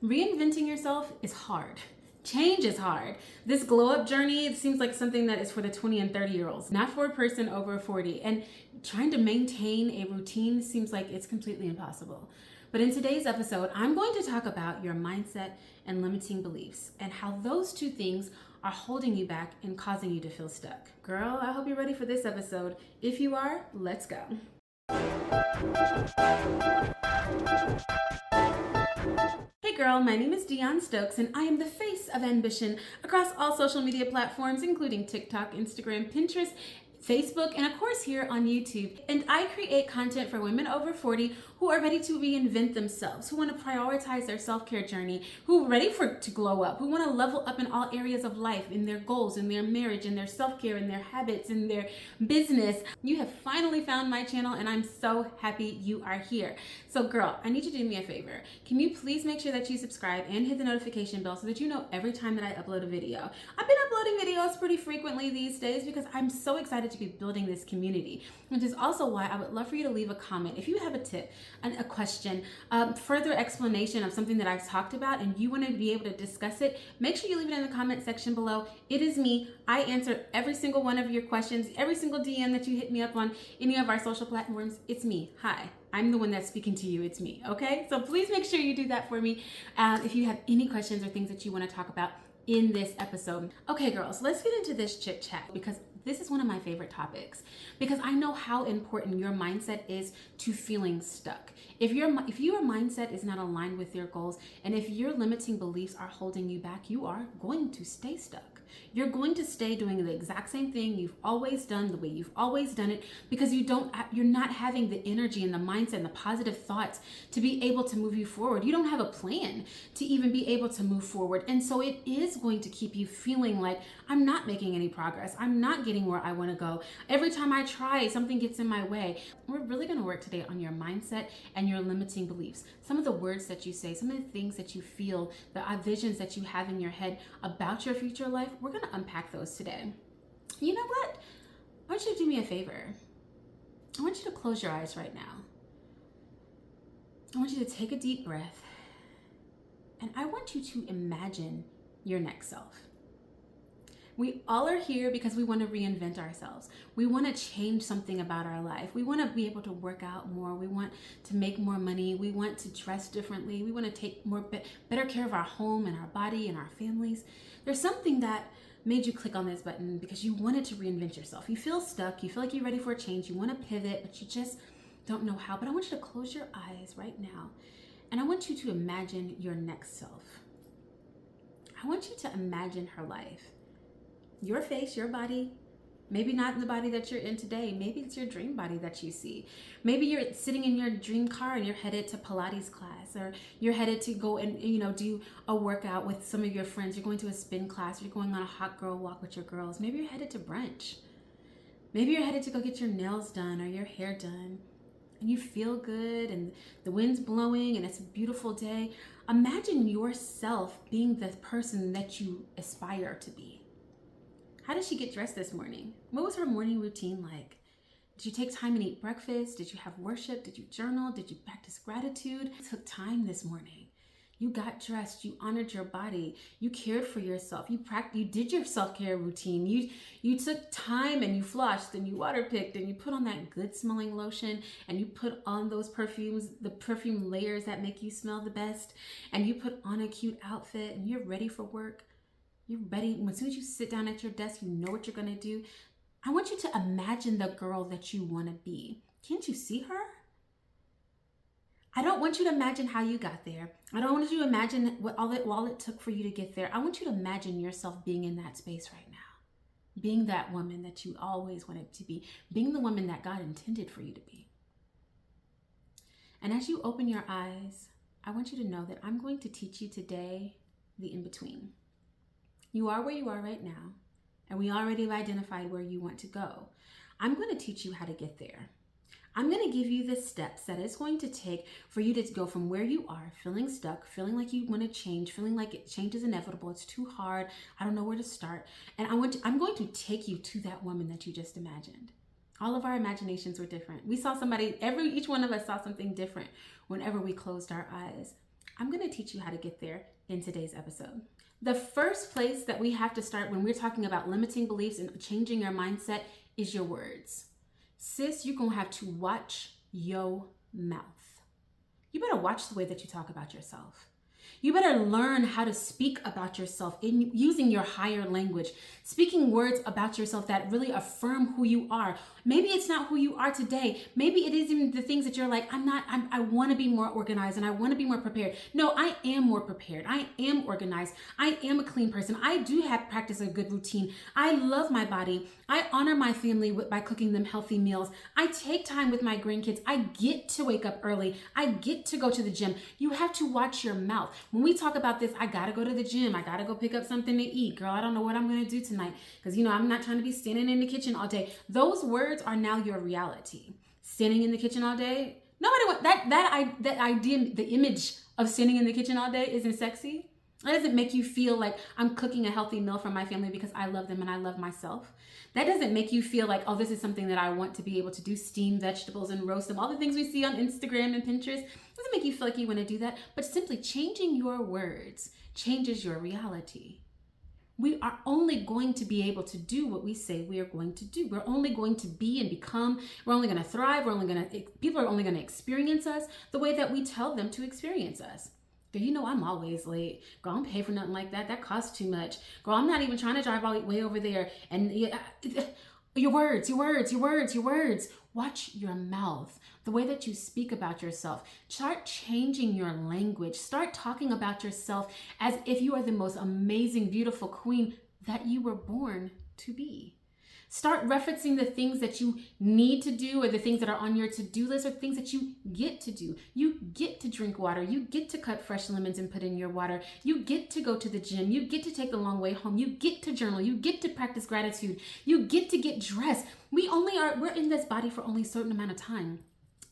Reinventing yourself is hard. Change is hard. This glow up journey, it seems like something that is for the 20 and 30-year-olds, not for a person over 40. And trying to maintain a routine seems like it's completely impossible. But in today's episode, I'm going to talk about your mindset and limiting beliefs and how those two things are holding you back and causing you to feel stuck. Girl, I hope you're ready for this episode. If you are, let's go. Hey girl, my name is Deon Stokes and I am the face of ambition across all social media platforms, including TikTok, Instagram, Pinterest, Facebook, and of course here on YouTube. And I create content for women over 40 who are ready to reinvent themselves, who want to prioritize their self-care journey, who are ready to glow up, who want to level up in all areas of life, in their goals, in their marriage, in their self-care, in their habits, in their business. You have finally found my channel and I'm so happy you are here. So girl, I need you to do me a favor. Can you please make sure that you subscribe and hit the notification bell so that you know every time that I upload a video. I've been uploading videos pretty frequently these days because I'm so excited to be building this community, which is also why I would love for you to leave a comment. If you have a tip, a question, further explanation of something that I've talked about and you want to be able to discuss it, make sure you leave it in the comment section below. It is me. I answer every single one of your questions, every single DM that you hit me up on any of our social platforms. It's me. Hi. I'm the one that's speaking to you. It's me. Okay? So please make sure you do that for me if you have any questions or things that you want to talk about in this episode. Okay, girls, let's get into this chit chat because this is one of my favorite topics because I know how important your mindset is to feeling stuck. If your mindset is not aligned with your goals and if your limiting beliefs are holding you back, you are going to stay stuck. You're going to stay doing the exact same thing you've always done, the way you've always done it, because you're not having the energy and the mindset and the positive thoughts to be able to move you forward. You don't have a plan to even be able to move forward. And so it is going to keep you feeling like I'm not making any progress. I'm not getting where I want to go. Every time I try, something gets in my way. We're really going to work today on your mindset and your limiting beliefs. Some of the words that you say, some of the things that you feel, the visions that you have in your head about your future life, we're going to unpack those today. You know what? I want you to do me a favor. I want you to close your eyes right now. I want you to take a deep breath. And I want you to imagine your next self. We all are here because we want to reinvent ourselves. We want to change something about our life. We want to be able to work out more. We want to make more money. We want to dress differently. We want to take better care of our home and our body and our families. There's something that made you click on this button because you wanted to reinvent yourself. You feel stuck. You feel like you're ready for a change. You want to pivot, but you just don't know how. But I want you to close your eyes right now. And I want you to imagine your next self. I want you to imagine her life. Your face, your body, maybe not the body that you're in today. Maybe it's your dream body that you see. Maybe you're sitting in your dream car and you're headed to Pilates class, or you're headed to go and do a workout with some of your friends. You're going to a spin class. You're going on a hot girl walk with your girls. Maybe you're headed to brunch. Maybe you're headed to go get your nails done or your hair done. And you feel good and the wind's blowing and it's a beautiful day. Imagine yourself being the person that you aspire to be. How did she get dressed this morning? What was her morning routine like? Did you take time and eat breakfast? Did you have worship? Did you journal? Did you practice gratitude? You took time this morning. You got dressed. You honored your body. You cared for yourself. You did your self-care routine. You took time and you flossed and you water picked and you put on that good smelling lotion and you put on those perfumes, the perfume layers that make you smell the best, and you put on a cute outfit and you're ready for work. You're ready. As soon as you sit down at your desk, you know what you're going to do. I want you to imagine the girl that you want to be. Can't you see her? I don't want you to imagine how you got there. I don't want you to imagine what all it took for you to get there. I want you to imagine yourself being in that space right now. Being that woman that you always wanted to be. Being the woman that God intended for you to be. And as you open your eyes, I want you to know that I'm going to teach you today the in-between. You are where you are right now, and we already have identified where you want to go. I'm going to teach you how to get there. I'm going to give you the steps that it's going to take for you to go from where you are, feeling stuck, feeling like you want to change, feeling like change is inevitable, it's too hard, I don't know where to start. And I'm going to take you to that woman that you just imagined. All of our imaginations were different. We saw somebody, each one of us saw something different whenever we closed our eyes. I'm going to teach you how to get there in today's episode. The first place that we have to start when we're talking about limiting beliefs and changing your mindset is your words. Sis, you're going to have to watch your mouth. You better watch the way that you talk about yourself. You better learn how to speak about yourself in using your higher language, speaking words about yourself that really affirm who you are. Maybe it's not who you are today. Maybe it is even the things that you're like, I want to be more organized and I want to be more prepared. No, I am more prepared. I am organized. I am a clean person. I do have practice a good routine. I love my body. I honor my family by cooking them healthy meals. I take time with my grandkids. I get to wake up early. I get to go to the gym. You have to watch your mouth. When we talk about this, I gotta go to the gym. I gotta go pick up something to eat. Girl, I don't know what I'm gonna do tonight because, I'm not trying to be standing in the kitchen all day. Those words are now your reality. Standing in the kitchen all day. Nobody want that idea, the image of standing in the kitchen all day isn't sexy. That doesn't make you feel like I'm cooking a healthy meal for my family because I love them and I love myself. That doesn't make you feel like, oh, this is something that I want to be able to do, steam vegetables and roast them. All the things we see on Instagram and Pinterest doesn't make you feel like you want to do that. But simply changing your words changes your reality. We are only going to be able to do what we say we are going to do. We're only going to be and become. We're only going to thrive. People are only going to experience us the way that we tell them to experience us. Girl, I'm always late. Girl, I don't pay for nothing like that. That costs too much. Girl, I'm not even trying to drive all the way over there. And your words. Watch your mouth, the way that you speak about yourself. Start changing your language. Start talking about yourself as if you are the most amazing, beautiful queen that you were born to be. Start referencing the things that you need to do or the things that are on your to-do list or things that you get to do. You get to drink water. You get to cut fresh lemons and put in your water. You get to go to the gym. You get to take the long way home. You get to journal. You get to practice gratitude. You get to get dressed. We're in this body for only a certain amount of time.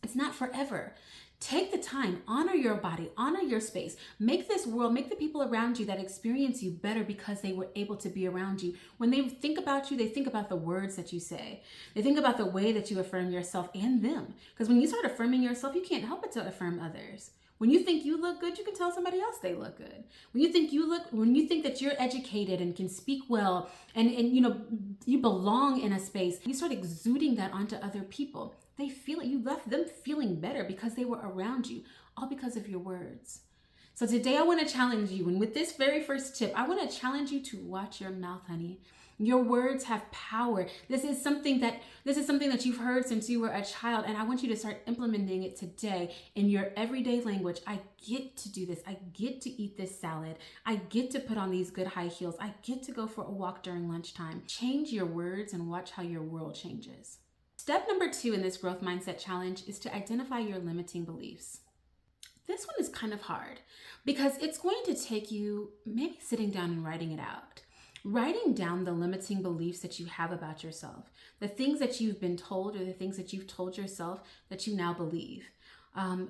It's not forever. Take the time, honor your body, honor your space. Make this world, make the people around you that experience you better because they were able to be around you. When they think about you, they think about the words that you say. They think about the way that you affirm yourself and them. Because when you start affirming yourself, you can't help but to affirm others. When you think you look good, you can tell somebody else they look good. When you think that you're educated and can speak well and you belong in a space, you start exuding that onto other people. They feel it. You left them feeling better because they were around you, all because of your words. So today I want to challenge you. And with this very first tip, I want to challenge you to watch your mouth, honey. Your words have power. This is something that you've heard since you were a child. And I want you to start implementing it today in your everyday language. I get to do this. I get to eat this salad. I get to put on these good high heels. I get to go for a walk during lunchtime. Change your words and watch how your world changes. Step number 2 in this growth mindset challenge is to identify your limiting beliefs. This one is kind of hard because it's going to take you maybe sitting down and writing it out. Writing down the limiting beliefs that you have about yourself, the things that you've been told or the things that you've told yourself that you now believe.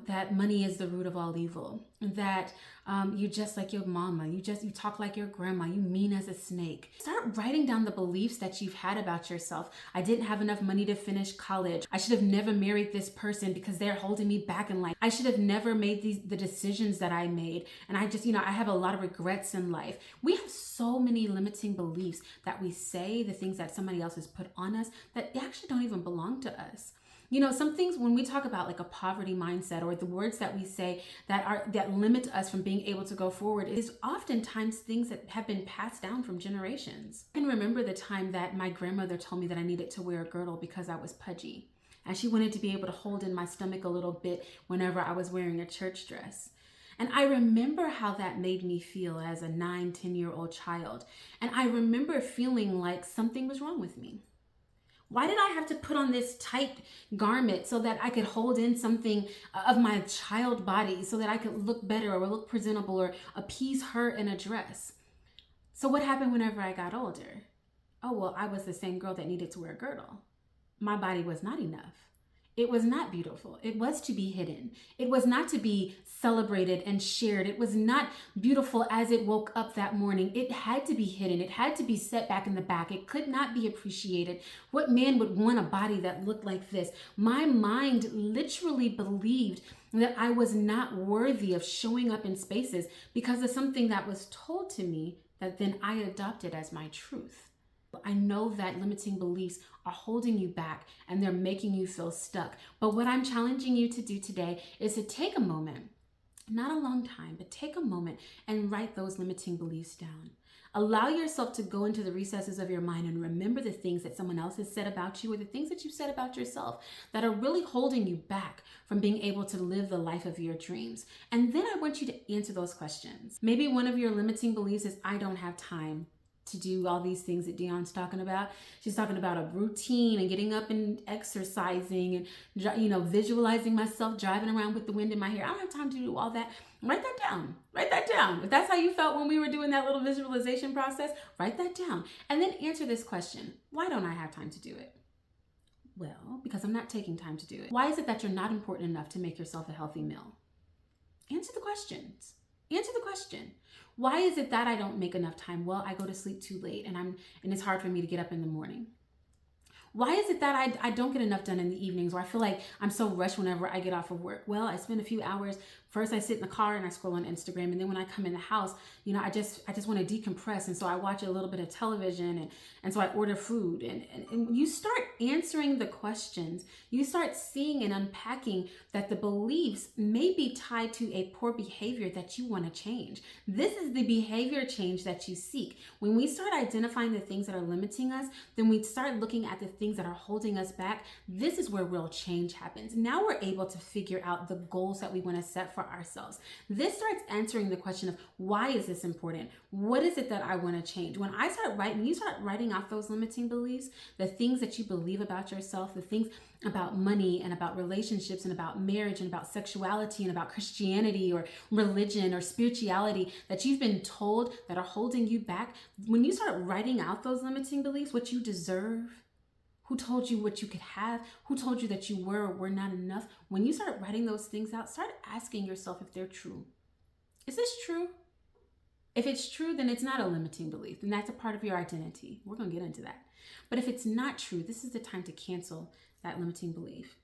That money is the root of all evil, that you're just like your mama, you talk like your grandma, you mean as a snake. Start writing down the beliefs that you've had about yourself. I didn't have enough money to finish college. I should have never married this person because they're holding me back in life. I should have never made the decisions that I made. And I just, I have a lot of regrets in life. We have so many limiting beliefs that we say, the things that somebody else has put on us that actually don't even belong to us. Some things when we talk about like a poverty mindset or the words that we say that limit us from being able to go forward is oftentimes things that have been passed down from generations. I can remember the time that my grandmother told me that I needed to wear a girdle because I was pudgy. And she wanted to be able to hold in my stomach a little bit whenever I was wearing a church dress. And I remember how that made me feel as a 9-10-year-old child. And I remember feeling like something was wrong with me. Why did I have to put on this tight garment so that I could hold in something of my child body so that I could look better or look presentable or appease her in a dress? So what happened whenever I got older? Oh, well, I was the same girl that needed to wear a girdle. My body was not enough. It was not beautiful. It was to be hidden. It was not to be celebrated and shared. It was not beautiful as it woke up that morning. It had to be hidden. It had to be set back in the back. It could not be appreciated. What man would want a body that looked like this? My mind literally believed that I was not worthy of showing up in spaces because of something that was told to me that then I adopted as my truth. I know that limiting beliefs are holding you back and they're making you feel stuck. But what I'm challenging you to do today is to take a moment, not a long time, but take a moment and write those limiting beliefs down. Allow yourself to go into the recesses of your mind and remember the things that someone else has said about you or the things that you said about yourself that are really holding you back from being able to live the life of your dreams. And then I want you to answer those questions. Maybe one of your limiting beliefs is, I don't have time to do all these things that Deon's talking about. She's talking about a routine and getting up and exercising and, visualizing myself driving around with the wind in my hair. I don't have time to do all that. Write that down. Write that down. If that's how you felt when we were doing that little visualization process, write that down. And then answer this question. Why don't I have time to do it? Well, because I'm not taking time to do it. Why is it that you're not important enough to make yourself a healthy meal? Answer the questions. Answer the question. Why is it that I don't make enough time? Well, I go to sleep too late and it's hard for me to get up in the morning. Why is it that I don't get enough done in the evenings, or I feel like I'm so rushed whenever I get off of work? Well, I spend a few hours. First, I sit in the car and I scroll on Instagram. And then when I come in the house, I just want to decompress. And so I watch a little bit of television and so I order food. And you start answering the questions. You start seeing and unpacking that the beliefs may be tied to a poor behavior that you want to change. This is the behavior change that you seek. When we start identifying the things that are limiting us, then we start looking at the things that are holding us back. This is where real change happens. Now we're able to figure out the goals that we want to set for ourselves. This starts answering the question of, why is this important? What is it that I want to change? When you start writing off those limiting beliefs, the things that you believe about yourself, the things about money and about relationships and about marriage and about sexuality and about Christianity or religion or spirituality that you've been told that are holding you back, when you start writing out those limiting beliefs, what you deserve, who told you what you could have, who told you that you were or were not enough, when you start writing those things out, start asking yourself if they're true. Is this true? If it's true, then it's not a limiting belief, and that's a part of your identity. We're going to get into that. But if it's not true, this is the time to cancel that limiting belief.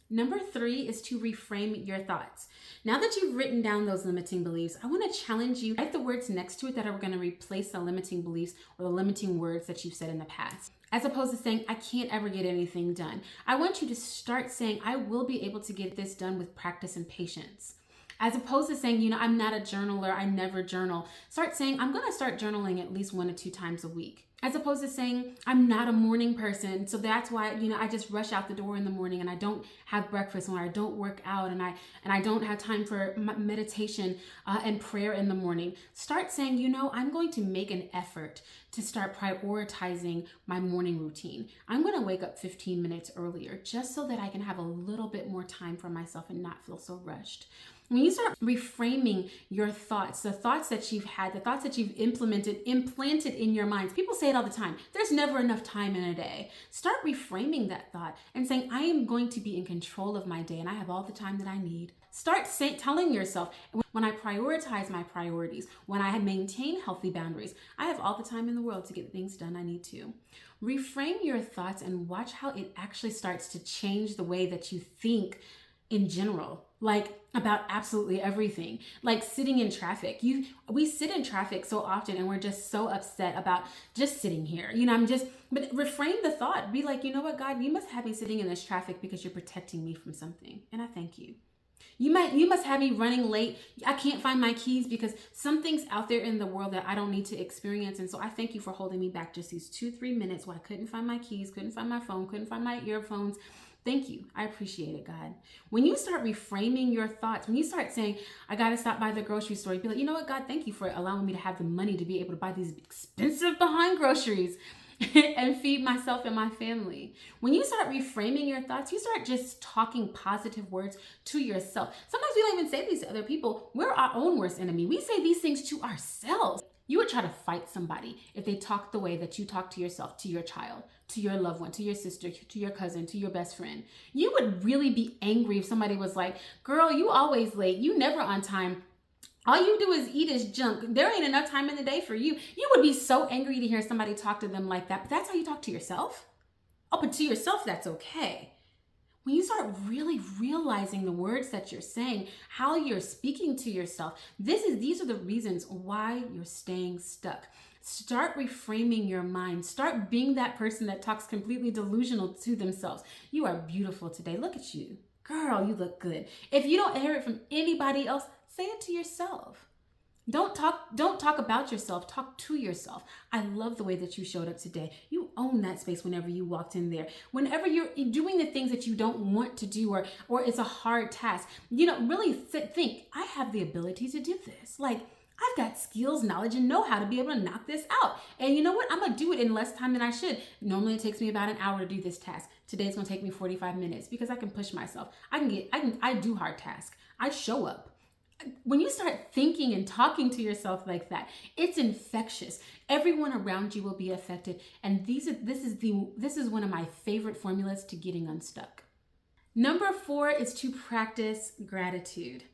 Number 3 is to reframe your thoughts. Now that you've written down those limiting beliefs, I want to challenge you, write the words next to it that are going to replace the limiting beliefs or the limiting words that you've said in the past. As opposed to saying, I can't ever get anything done. I want you to start saying, I will be able to get this done with practice and patience. As opposed to saying, I'm not a journaler, I never journal. Start saying, I'm going to start journaling at least 1 to 2 times a week. As opposed to saying, I'm not a morning person, so that's why, I just rush out the door in the morning and I don't have breakfast or I don't work out and I don't have time for meditation and prayer in the morning. Start saying, I'm going to make an effort to start prioritizing my morning routine. I'm going to wake up 15 minutes earlier just so that I can have a little bit more time for myself and not feel so rushed. When you start reframing your thoughts, the thoughts that you've had, the thoughts that you've implanted in your minds, people say it all the time, there's never enough time in a day. Start reframing that thought and saying, I am going to be in control of my day and I have all the time that I need. Start telling yourself, when I prioritize my priorities, when I maintain healthy boundaries, I have all the time in the world to get things done I need to. Reframe your thoughts and watch how it actually starts to change the way that you think in general, like about absolutely everything, like sitting in traffic. We sit in traffic so often and we're just so upset about just sitting here. But reframe the thought. Be like, you know what, God, you must have me sitting in this traffic because you're protecting me from something. And I thank you. You must have me running late. I can't find my keys because something's out there in the world that I don't need to experience. And so I thank you for holding me back just these 2-3 minutes where I couldn't find my keys, couldn't find my phone, couldn't find my earphones. Thank you. I appreciate it, God. When you start reframing your thoughts, when you start saying, I got to stop by the grocery store, you'd be like, you know what, God, thank you for allowing me to have the money to be able to buy these expensive behind groceries and feed myself and my family. When you start reframing your thoughts, you start just talking positive words to yourself. Sometimes we don't even say these to other people. We're our own worst enemy. We say these things to ourselves. You would try to fight somebody if they talked the way that you talk to yourself, to your child, to your loved one, to your sister, to your cousin, to your best friend. You would really be angry if somebody was like, girl, you always late. You never on time. All you do is eat is junk. There ain't enough time in the day for you. You would be so angry to hear somebody talk to them like that. But that's how you talk to yourself. Oh, but to yourself, that's okay. when you start really realizing the words that you're saying, how you're speaking to yourself, these are the reasons why you're staying stuck. Start reframing your mind. Start being that person that talks completely delusional to themselves. You are beautiful today. Look at you. Girl, you look good. If you don't hear it from anybody else, say it to yourself. Don't talk about yourself, talk to yourself. I love the way that you showed up today. You own that space whenever you walked in there. Whenever you're doing the things that you don't want to do or it's a hard task, really think, I have the ability to do this. Like, I've got skills, knowledge, and know how to be able to knock this out. And you know what? I'm going to do it in less time than I should. Normally it takes me about an hour to do this task. Today it's going to take me 45 minutes because I can push myself. I do hard tasks. I show up. When you start thinking and talking to yourself like that, it's infectious. Everyone around you will be affected. And this is one of my favorite formulas to getting unstuck. Number 4 is to practice gratitude.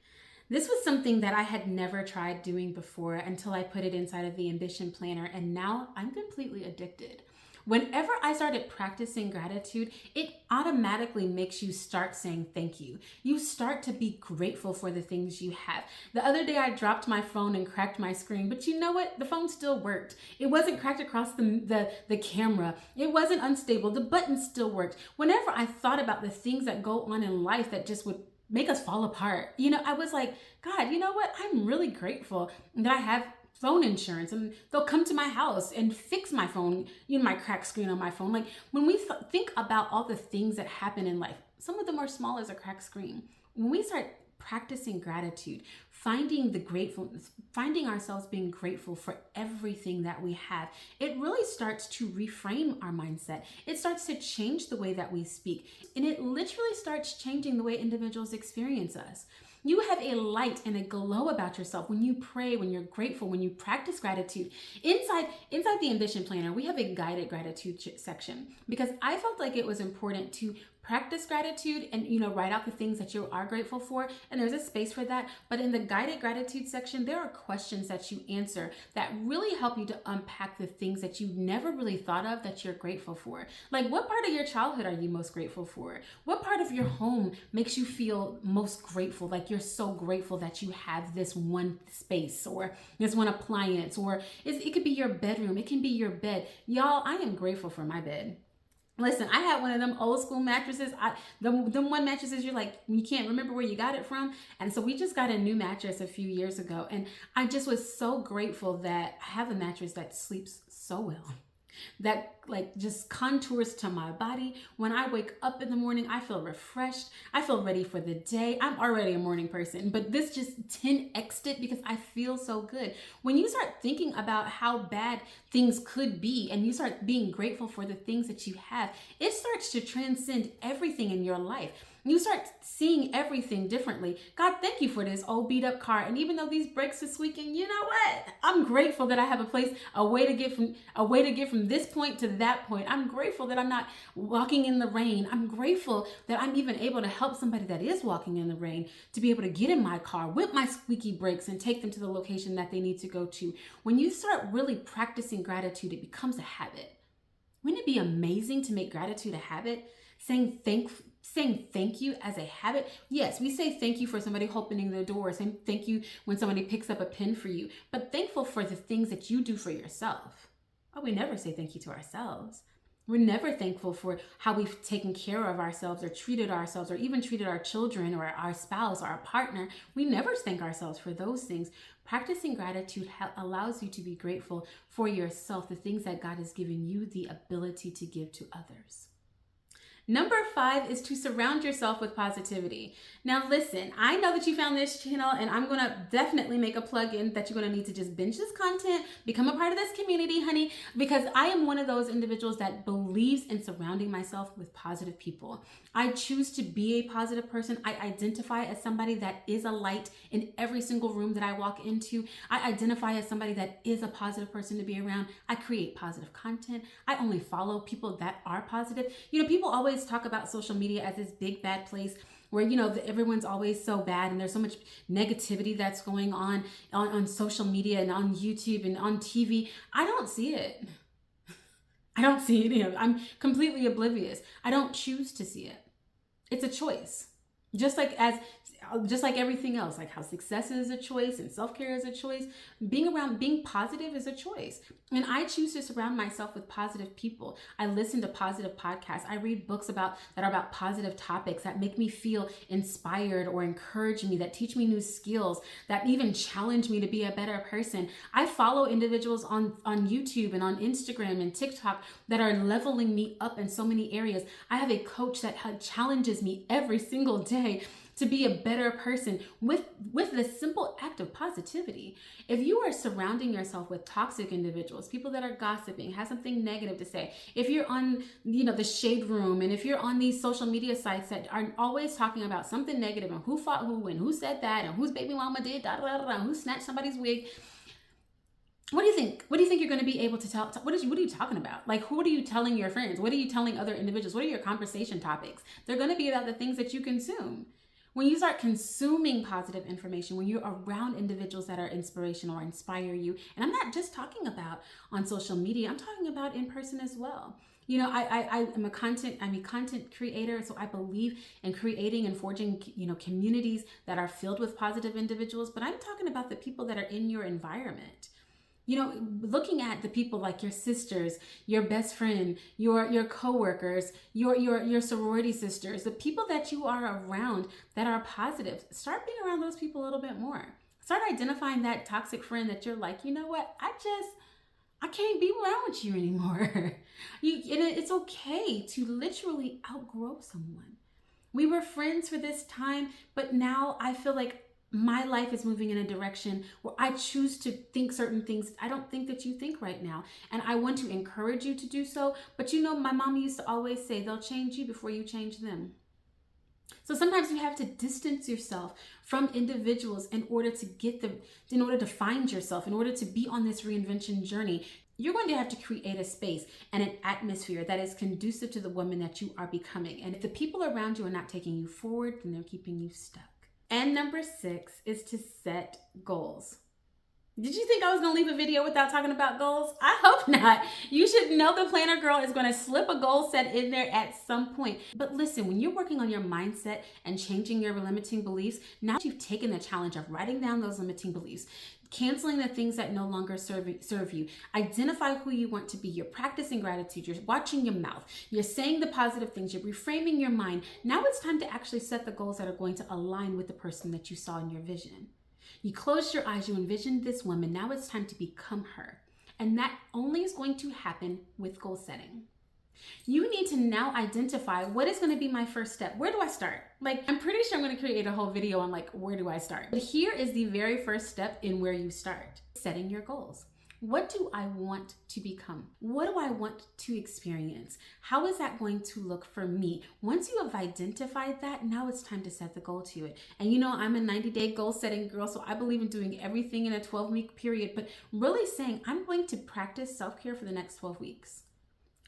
This was something that I had never tried doing before until I put it inside of the Ambition Planner, and now I'm completely addicted. Whenever I started practicing gratitude, it automatically makes you start saying thank you. You start to be grateful for the things you have. The other day I dropped my phone and cracked my screen, but you know what? The phone still worked. It wasn't cracked across the camera. It wasn't unstable. The button still worked. Whenever I thought about the things that go on in life that just would make us fall apart, I was like, God, you know what? I'm really grateful that I have phone insurance and they'll come to my house and fix my phone, my cracked screen on my phone. Like, when we think about all the things that happen in life, some of them are small as a cracked screen. When we start practicing gratitude, finding ourselves being grateful for everything that we have, it really starts to reframe our mindset. It starts to change the way that we speak, and it literally starts changing the way individuals experience us. You have a light and a glow about yourself when you pray, when you're grateful, when you practice gratitude. Inside the Ambition Planner, we have a guided gratitude section because I felt like it was important to practice gratitude and, write out the things that you are grateful for. And there's a space for that. But in the guided gratitude section, there are questions that you answer that really help you to unpack the things that you never really thought of that you're grateful for. Like, what part of your childhood are you most grateful for? What part of your home makes you feel most grateful? Like, you're so grateful that you have this one space or this one appliance, or it could be your bedroom. It can be your bed. Y'all, I am grateful for my bed. Listen, I had one of them old school mattresses. Them one mattresses you're like, you can't remember where you got it from. And so we just got a new mattress a few years ago. And I just was so grateful that I have a mattress that sleeps so well, that just contours to my body. When I wake up in the morning, I feel refreshed. I feel ready for the day. I'm already a morning person, but this just 10x'd it because I feel so good. When you start thinking about how bad things could be and you start being grateful for the things that you have, it starts to transcend everything in your life. You start seeing everything differently. God, thank you for this old beat up car. And even though these brakes are squeaking, you know what? I'm grateful that I have a way to get from this point to that point. I'm grateful that I'm not walking in the rain. I'm grateful that I'm even able to help somebody that is walking in the rain to be able to get in my car with my squeaky brakes and take them to the location that they need to go to. When you start really practicing gratitude, it becomes a habit. Wouldn't it be amazing to make gratitude a habit? Saying thank you as a habit. Yes, we say thank you for somebody opening their door, saying thank you when somebody picks up a pen for you, but thankful for the things that you do for yourself. Oh, we never say thank you to ourselves. We're never thankful for how we've taken care of ourselves or treated ourselves or even treated our children or our spouse or our partner. We never thank ourselves for those things. Practicing gratitude allows you to be grateful for yourself, the things that God has given you the ability to give to others. Number 5 is to surround yourself with positivity. Now listen, I know that you found this channel and I'm going to definitely make a plug-in that you're going to need to just binge this content, become a part of this community, honey, because I am one of those individuals that believes in surrounding myself with positive people. I choose to be a positive person. I identify as somebody that is a light in every single room that I walk into. I identify as somebody that is a positive person to be around. I create positive content. I only follow people that are positive. People always talk about social media as this big bad place where everyone's always so bad and there's so much negativity that's going on social media and on YouTube and on TV. I don't see it. I don't see it. I'm completely oblivious. I don't choose to see it. It's a choice. Just like everything else, like how success is a choice and self-care is a choice, being positive is a choice. And I choose to surround myself with positive people. I listen to positive podcasts. I read books that are about positive topics that make me feel inspired or encourage me, that teach me new skills, that even challenge me to be a better person. I follow individuals on YouTube and on Instagram and TikTok that are leveling me up in so many areas. I have a coach that challenges me every single day to be a better person with the simple act of positivity. If you are surrounding yourself with toxic individuals, people that are gossiping, have something negative to say, if you're on, the shade room, and if you're on these social media sites that are always talking about something negative and who fought who and who said that and whose baby mama did da da da da, who snatched somebody's wig, what do you think? What do you think you're going to be able to tell? What are you talking about? Like, who are you telling your friends? What are you telling other individuals? What are your conversation topics? They're going to be about the things that you consume. When you start consuming positive information, when you're around individuals that are inspirational or inspire you, and I'm not just talking about on social media, I'm talking about in person as well. I'm a content creator, so I believe in creating and forging, communities that are filled with positive individuals, but I'm talking about the people that are in your environment. Looking at the people like your sisters, your best friend, your coworkers, your sorority sisters, the people that you are around that are positive, start being around those people a little bit more. Start identifying that toxic friend that you're like, you know what, I can't be around with you anymore. And it's okay to literally outgrow someone. We were friends for this time, but now I feel like my life is moving in a direction where I choose to think certain things I don't think that you think right now. And I want to encourage you to do so. But my mom used to always say, they'll change you before you change them. So sometimes you have to distance yourself from individuals in order to find yourself, in order to be on this reinvention journey. You're going to have to create a space and an atmosphere that is conducive to the woman that you are becoming. And if the people around you are not taking you forward, then they're keeping you stuck. And number 6 is to set goals. Did you think I was going to leave a video without talking about goals? I hope not. You should know the planner girl is going to slip a goal set in there at some point. But listen, when you're working on your mindset and changing your limiting beliefs, now that you've taken the challenge of writing down those limiting beliefs, canceling the things that no longer serve you, identify who you want to be, you're practicing gratitude, you're watching your mouth, you're saying the positive things, you're reframing your mind. Now it's time to actually set the goals that are going to align with the person that you saw in your vision. You closed your eyes, you envisioned this woman. Now it's time to become her. And that only is going to happen with goal setting. You need to now identify what is going to be my first step. Where do I start? I'm pretty sure I'm going to create a whole video on where do I start? But here is the very first step in where you start. Setting your goals. What do I want to become? What do I want to experience? How is that going to look for me? Once you have identified that, now it's time to set the goal to it. And I'm a 90-day goal setting girl, so I believe in doing everything in a 12-week period, but really saying I'm going to practice self-care for the next 12 weeks.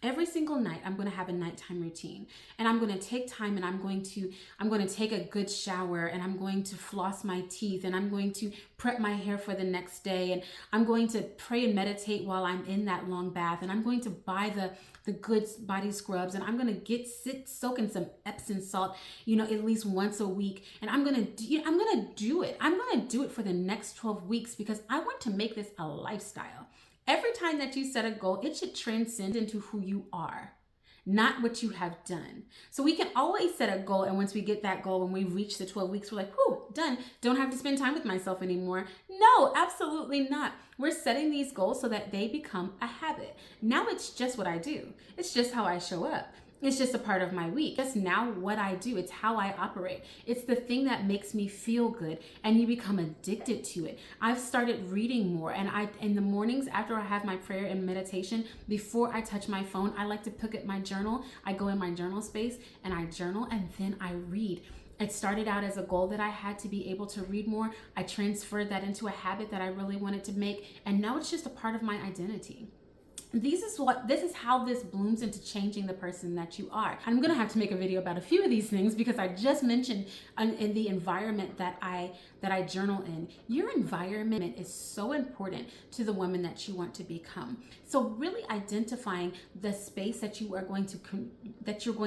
Every single night, I'm going to have a nighttime routine, and I'm going to take time, and I'm going to take a good shower, and I'm going to floss my teeth, and I'm going to prep my hair for the next day, and I'm going to pray and meditate while I'm in that long bath, and I'm going to buy the good body scrubs, and I'm going to soak in some Epsom salt, at least once a week, and I'm going to do it. I'm going to do it for the next 12 weeks because I want to make this a lifestyle. Every time that you set a goal, it should transcend into who you are, not what you have done. So we can always set a goal, and once we get that goal, when we reach the 12 weeks, we're like, whew, done. Don't have to spend time with myself anymore. No, absolutely not. We're setting these goals so that they become a habit. Now it's just what I do. It's just how I show up. It's just a part of my week. That's now what I do. It's how I operate. It's the thing that makes me feel good, and you become addicted to it. I've started reading more, and in the mornings after I have my prayer and meditation, before I touch my phone, I like to pick up my journal. I go in my journal space and I journal, and then I read. It started out as a goal that I had to be able to read more. I transferred that into a habit that I really wanted to make, and now it's just a part of my identity. This is how this blooms into changing the person that you are. I'm gonna have to make a video about a few of these things because I just mentioned in the environment that I journal in. Your environment is so important to the woman that you want to become. So really identifying the space that you're going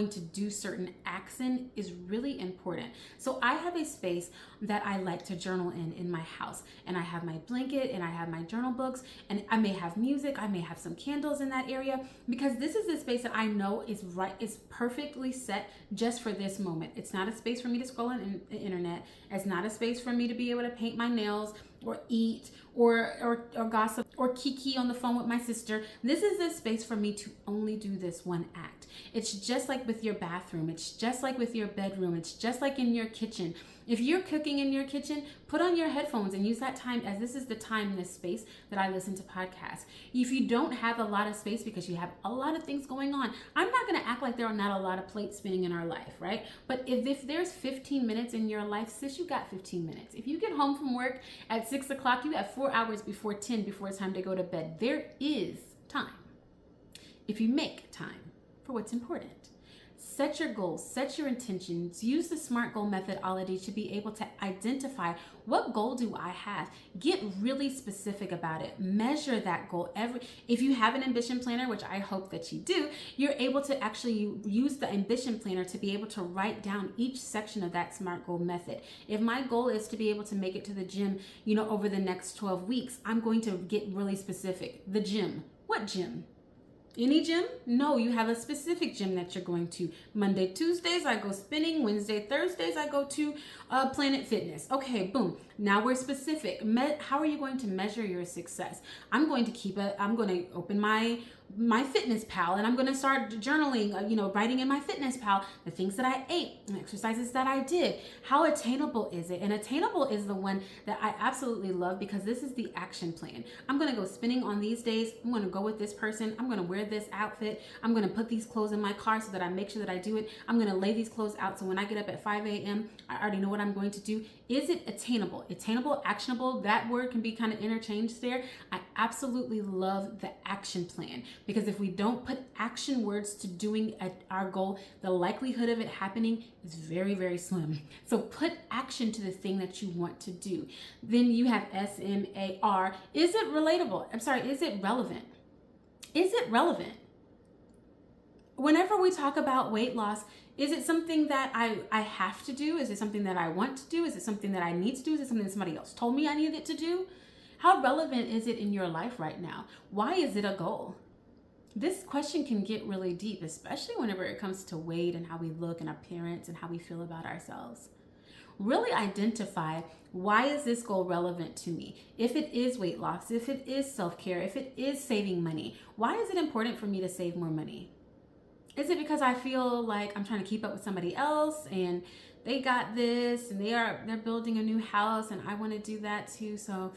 to do certain acts in is really important. So I have a space that I like to journal in my house, and I have my blanket and I have my journal books, and I may have music, I may have some candles in that area, because this is the space that I know is perfectly set just for this moment. It's not a space for me to scroll on the internet. It's not a space for me to be able to paint my nails or eat or gossip or kiki on the phone with my sister. This is a space for me to only do this one act. It's just like with your bathroom. It's just like with your bedroom. It's just like in your kitchen. If you're cooking in your kitchen, put on your headphones and use that time as this is the time, this space that I listen to podcasts. If you don't have a lot of space because you have a lot of things going on, I'm not going to act like there are not a lot of plates spinning in our life, right? But if there's 15 minutes in your life, sis, you got 15 minutes. If you get home from work at 6 o'clock, you have 4 hours before 10, before it's time to go to bed. There is time if you make time for what's important. Set your goals, set your intentions, use the SMART goal methodology to be able to identify what goal do I have. Get really specific about it. Measure that goal. If you have an ambition planner, which I hope that you do, you're able to actually use the ambition planner to be able to write down each section of that SMART goal method. If my goal is to be able to make it to the gym, over the next 12 weeks, I'm going to get really specific. The gym. What gym? Any gym? No, you have a specific gym that you're going to. Monday, Tuesdays, I go spinning. Wednesday, Thursdays, I go to Planet Fitness. Okay, boom. Now we're specific. How are you going to measure your success? I'm going to open my Fitness Pal, and I'm going to start journaling, writing in my Fitness Pal the things that I ate and exercises that I did. How attainable is it? And attainable is the one that I absolutely love because this is the action plan. I'm going to go spinning on these days. I'm going to go with this person. I'm going to wear this outfit. I'm going to put these clothes in my car so that I make sure that I do it. I'm going to lay these clothes out so when I get up at 5 a.m., I already know what I'm going to do. Is it attainable? Attainable, actionable, that word can be kind of interchanged there. I absolutely love the action plan. Because if we don't put action words to doing our goal, the likelihood of it happening is very, very slim. So put action to the thing that you want to do. Then you have SMAR. Is it relatable? Is it relevant? Is it relevant? Whenever we talk about weight loss, is it something that I have to do? Is it something that I want to do? Is it something that I need to do? Is it something that somebody else told me I needed to do? How relevant is it in your life right now? Why is it a goal? This question can get really deep, especially whenever it comes to weight and how we look and appearance and how we feel about ourselves. Really identify, why is this goal relevant to me? If it is weight loss, if it is self-care, if it is saving money, why is it important for me to save more money? Is it because I feel like I'm trying to keep up with somebody else and they got this and they're building a new house and I want to do that too, so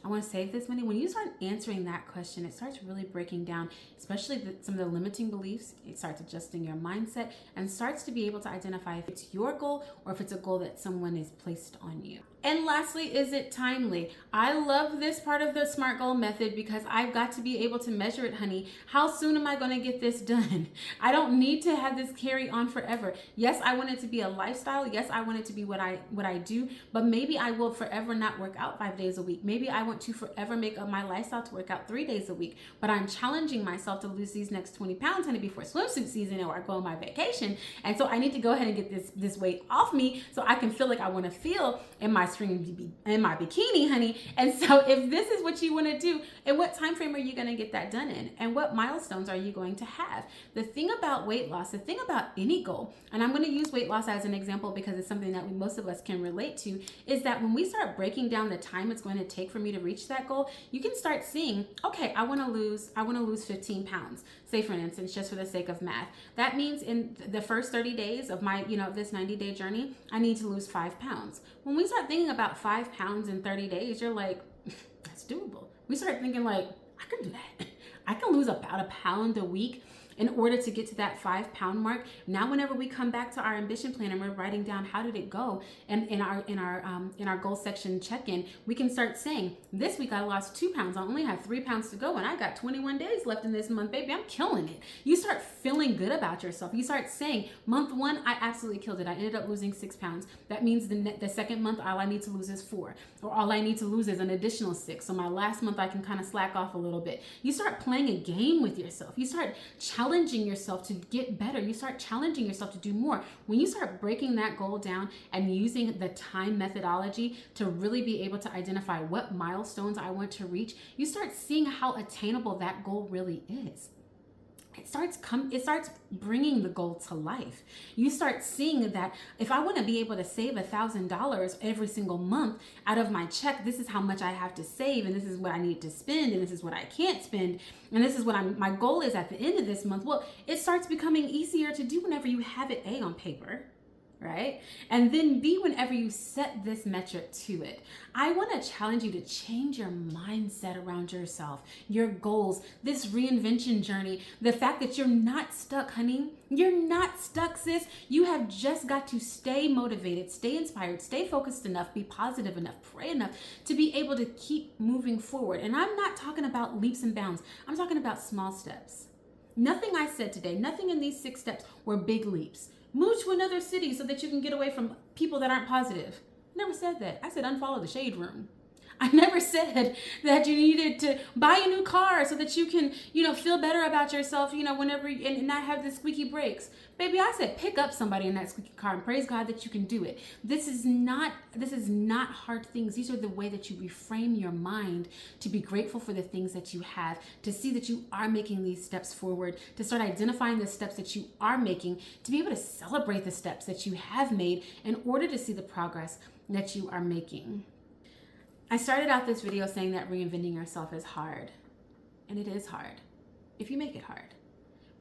I want to save this money? When you start answering that question, it starts really breaking down, especially some of the limiting beliefs. It starts adjusting your mindset and starts to be able to identify if it's your goal or if it's a goal that someone has placed on you. And lastly, is it timely? I love this part of the SMART goal method because I've got to be able to measure it, honey. How soon am I going to get this done? I don't need to have this carry on forever. Yes, I want it to be a lifestyle. Yes, I want it to be what I do, but maybe I will forever not work out 5 days a week. Maybe I want to forever make up my lifestyle to work out 3 days a week, but I'm challenging myself to lose these next 20 pounds, honey, before swimsuit season or I go on my vacation. And so I need to go ahead and get this weight off me so I can feel like I want to feel in my bikini, honey. And so if this is what you want to do, and what time frame are you going to get that done in? And what milestones are you going to have? The thing about weight loss, the thing about any goal, and I'm going to use weight loss as an example because it's something that most of us can relate to, is that when we start breaking down the time it's going to take for me to reach that goal, you can start seeing, okay, I want to lose 15 pounds. Say for instance, just for the sake of math, that means in the first 30 days of my, this 90-day journey, I need to lose 5 pounds. When we start thinking about 5 pounds in 30 days, you're like, that's doable. We start thinking like, I can do that. I can lose about a pound a week in order to get to that 5-pound mark. Now, whenever we come back to our ambition plan and we're writing down how did it go, and in our goal section check-in, we can start saying, this week I lost 2 pounds. I only have 3 pounds to go, and I got 21 days left in this month, baby. I'm killing it. You start feeling good about yourself. You start saying, month 1, I absolutely killed it. I ended up losing 6 pounds. That means the second month, all I need to lose is 4, or all I need to lose is an additional 6. So my last month, I can kind of slack off a little bit. You start playing a game with yourself. You start challenging yourself to get better. You start challenging yourself to do more. When you start breaking that goal down and using the time methodology to really be able to identify what milestones I want to reach, you start seeing how attainable that goal really is. It starts bringing the goal to life. You start seeing that if I want to be able to save $1,000 every single month out of my check, this is how much I have to save, and this is what I need to spend, and this is what I can't spend, and this is what my goal is at the end of this month. Well, it starts becoming easier to do whenever you have it A, on paper, right? And then B, whenever you set this metric to it. I want to challenge you to change your mindset around yourself, your goals, this reinvention journey, the fact that you're not stuck, honey. You're not stuck, sis. You have just got to stay motivated, stay inspired, stay focused enough, be positive enough, pray enough to be able to keep moving forward. And I'm not talking about leaps and bounds. I'm talking about small steps. Nothing I said today, nothing in these 6 steps were big leaps. Move to another city so that you can get away from people that aren't positive. I never said that. I said unfollow the shade room. I never said that you needed to buy a new car so that you can, feel better about yourself, whenever, and not have the squeaky brakes. Baby, I said pick up somebody in that squeaky car and praise God that you can do it. This is not hard things. These are the way that you reframe your mind to be grateful for the things that you have, to see that you are making these steps forward, to start identifying the steps that you are making, to be able to celebrate the steps that you have made in order to see the progress that you are making. I started out this video saying that reinventing yourself is hard, and it is hard if you make it hard.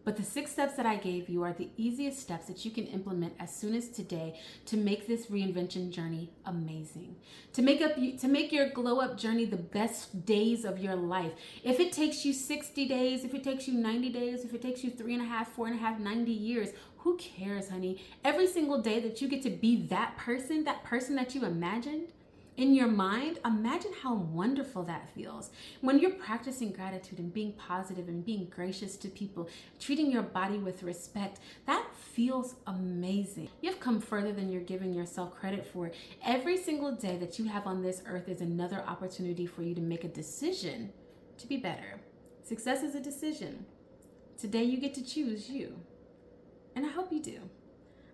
But the 6 steps that I gave you are the easiest steps that you can implement as soon as today to make this reinvention journey amazing, to make your glow up journey the best days of your life. If it takes you 60 days, if it takes you 90 days, if it takes you 3.5, 4.5, 90 years, who cares, honey? Every single day that you get to be that person that you imagined, in your mind, imagine how wonderful that feels. When you're practicing gratitude and being positive and being gracious to people, treating your body with respect, that feels amazing. You've come further than you're giving yourself credit for. Every single day that you have on this earth is another opportunity for you to make a decision to be better. Success is a decision. Today you get to choose you. And I hope you do.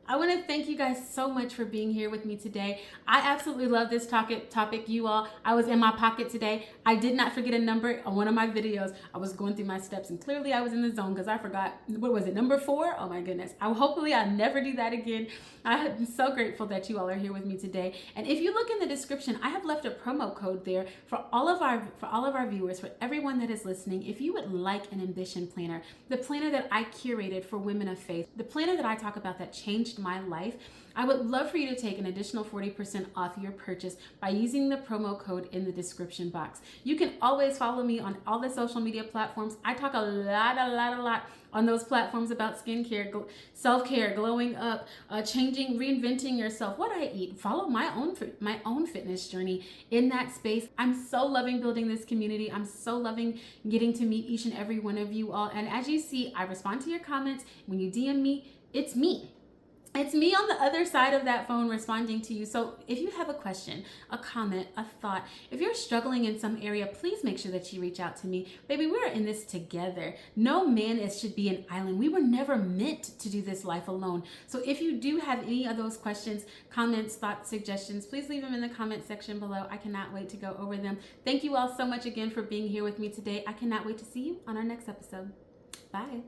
I want to thank you guys so much for being here with me today. I absolutely love this topic, you all. I was in my pocket today. I did not forget a number on one of my videos. I was going through my steps and clearly I was in the zone because I forgot, what was it, number 4? Oh my goodness. Hopefully I'll never do that again. I'm so grateful that you all are here with me today. And if you look in the description, I have left a promo code there for all of our viewers, for everyone that is listening. If you would like an ambition planner, the planner that I curated for women of faith, the planner that I talk about that changed my life, I would love for you to take an additional 40% off your purchase by using the promo code in the description box. You can always follow me on all the social media platforms. I talk a lot on those platforms about skincare, self-care, glowing up, changing, reinventing yourself, what I eat. Follow my own fitness journey in that space. I'm so loving building this community. I'm so loving getting to meet each and every one of you all. And as you see, I respond to your comments. When you DM me, it's me. It's me on the other side of that phone responding to you. So if you have a question, a comment, a thought, if you're struggling in some area, please make sure that you reach out to me. Baby, we're in this together. No man should be an island. We were never meant to do this life alone. So if you do have any of those questions, comments, thoughts, suggestions, please leave them in the comment section below. I cannot wait to go over them. Thank you all so much again for being here with me today. I cannot wait to see you on our next episode. Bye.